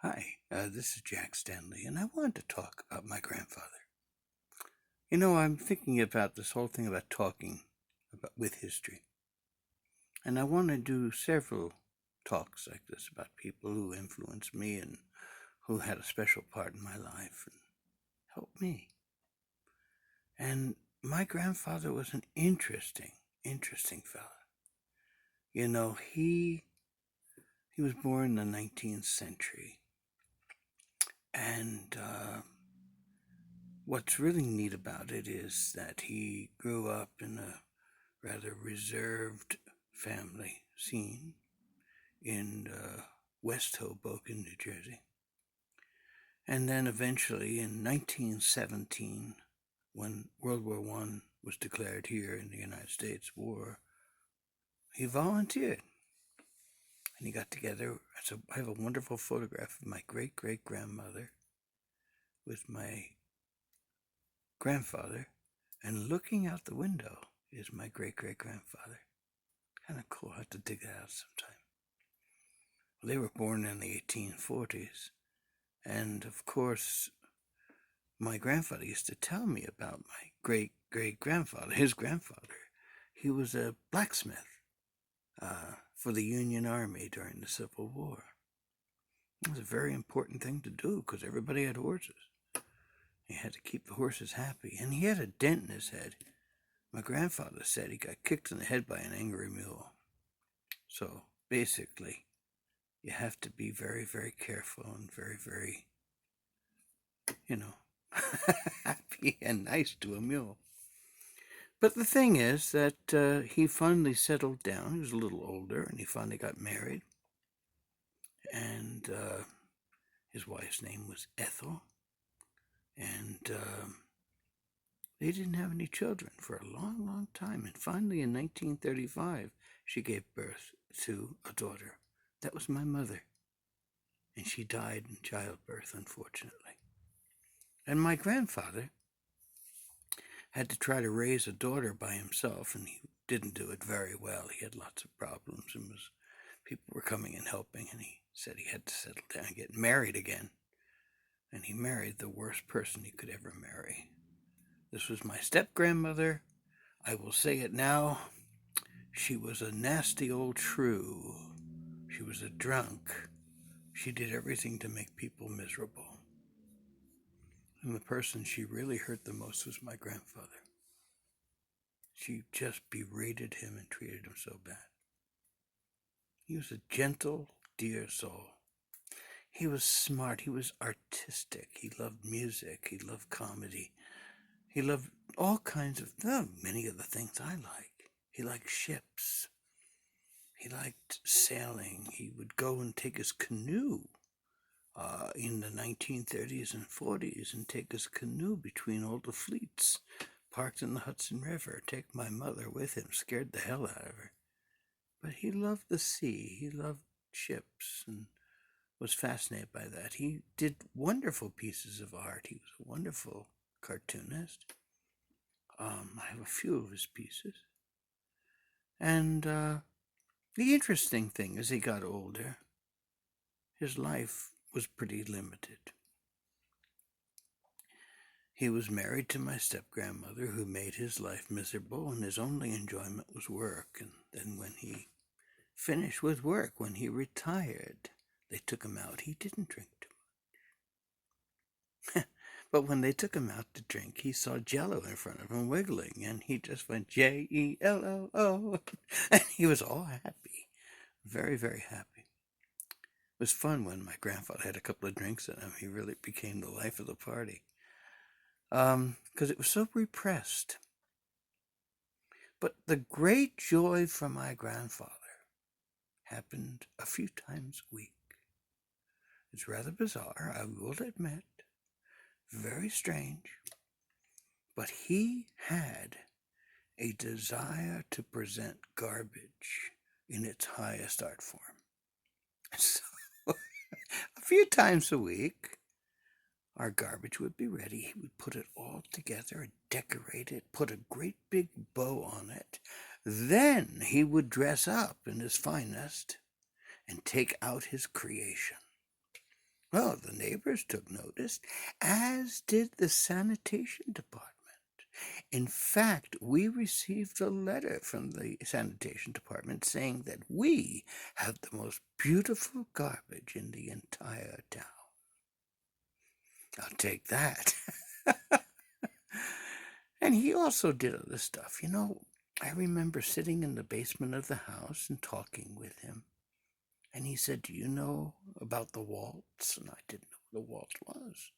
Hi, this is Jack Stanley, and I wanted to talk about my grandfather. I'm thinking about this whole thing about talking with history, and I want to do several talks like this about people who influenced me and who had a special part in my life and helped me. And my grandfather was an interesting fella. He was born in the 19th century, and what's really neat about it is that he grew up in a rather reserved family scene in West Hoboken, New Jersey. And then eventually in 1917, when World War I was declared here in the United States war, he volunteered. And he got together. So I have a wonderful photograph of my great grandmother with my grandfather, and looking out the window is my great grandfather. Kind of cool. I have to dig that out sometime. Well, they were born in the 1840s, and of course, my grandfather used to tell me about my great grandfather, his grandfather. He was a blacksmith for the Union Army during the Civil War. It was a very important thing to do because everybody had horses. He had to keep the horses happy, and he had a dent in his head. My grandfather said he got kicked in the head by an angry mule. So basically, you have to be very careful and very, happy and nice to a mule. But the thing is that he finally settled down. He was a little older, and he finally got married. And his wife's name was Ethel. And they didn't have any children for a long time. And finally, in 1935, she gave birth to a daughter. That was my mother. And she died in childbirth, unfortunately. And my grandfather had to try to raise a daughter by himself, and he didn't do it very well. He had lots of problems, and people were coming and helping, and he said he had to settle down and get married again. And he married the worst person he could ever marry. This was my step grandmother. I will say it now. She was a nasty old shrew. She was a drunk. She did everything to make people miserable. And the person she really hurt the most was my grandfather. She just berated him and treated him so bad. He was a gentle, dear soul. He was smart. He was artistic. He loved music. He loved comedy. He loved all kinds of, many of the things I like. He liked ships. He liked sailing. He would go and take his canoe in the 1930s and 40s and take his canoe between all the fleets parked in the Hudson River. Take my mother with him. Scared the hell out of her. But he loved the sea. He loved ships and was fascinated by that. He did wonderful pieces of art. He was a wonderful cartoonist. I have a few of his pieces. And the interesting thing as he got older, his life was pretty limited. He was married to my step-grandmother, who made his life miserable, and his only enjoyment was work. And then when he finished with work, when he retired, they took him out. He didn't drink too much. But when they took him out to drink, he saw Jello in front of him wiggling, and he just went Jello, and he was all happy, very happy. It was fun when my grandfather had a couple of drinks in him. He really became the life of the party, because it was so repressed. But the great joy for my grandfather happened a few times a week. It's rather bizarre, I will admit, very strange, but he had a desire to present garbage in its highest art form. So, a few times a week, our garbage would be ready. He would put it all together, decorate it, put a great big bow on it. Then he would dress up in his finest and take out his creation. Well, the neighbors took notice, as did the sanitation department. In fact, we received a letter from the sanitation department saying that we have the most beautiful garbage in the entire town. I'll take that. And he also did other stuff. I remember sitting in the basement of the house and talking with him. And he said, "Do you know about the waltz?" And I didn't know what a waltz was.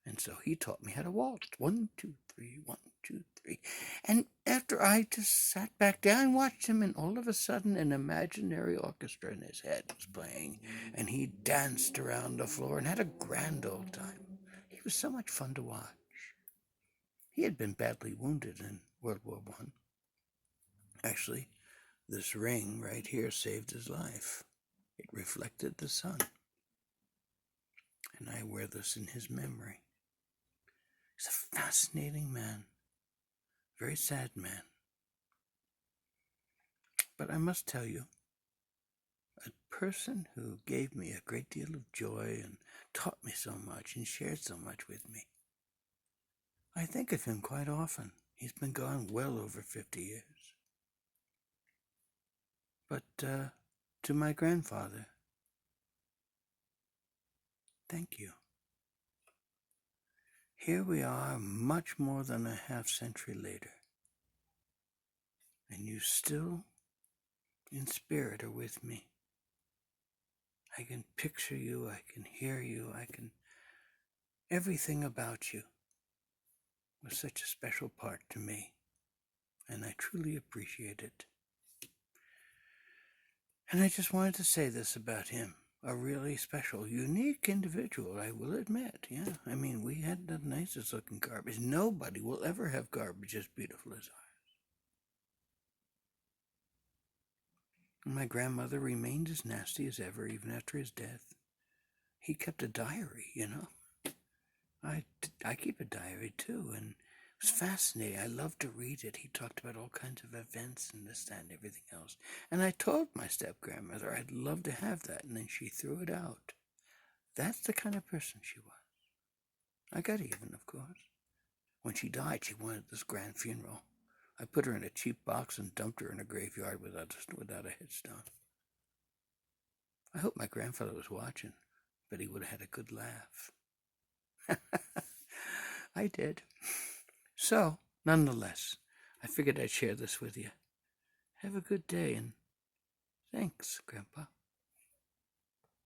And so he taught me how to waltz. 1, 2, 3, 1, 2, 3. And after I just sat back down and watched him, and all of a sudden an imaginary orchestra in his head was playing, and he danced around the floor and had a grand old time. He was so much fun to watch. He had been badly wounded in World War I. Actually, this ring right here saved his life. It reflected the sun. And I wear this in his memory. He's a fascinating man. Very sad man. But I must tell you, a person who gave me a great deal of joy and taught me so much and shared so much with me. I think of him quite often. He's been gone well over 50 years. But to my grandfather, thank you. Here we are, much more than a half-century later, and you still, in spirit, are with me. I can picture you, I can hear you, everything about you was such a special part to me, and I truly appreciate it. And I just wanted to say this about him. A really special, unique individual, I will admit. Yeah, I mean, we had the nicest looking garbage. Nobody will ever have garbage as beautiful as ours. And my grandmother remained as nasty as ever, even after his death. He kept a diary. I keep a diary too, and it was fascinating. I loved to read it. He talked about all kinds of events and this, that, and everything else. And I told my step-grandmother I'd love to have that, and then she threw it out. That's the kind of person she was. I got even, of course. When she died, she wanted this grand funeral. I put her in a cheap box and dumped her in a graveyard without a headstone. I hope my grandfather was watching, but he would have had a good laugh. I did. So, nonetheless, I figured I'd share this with you. Have a good day, and thanks, Grandpa.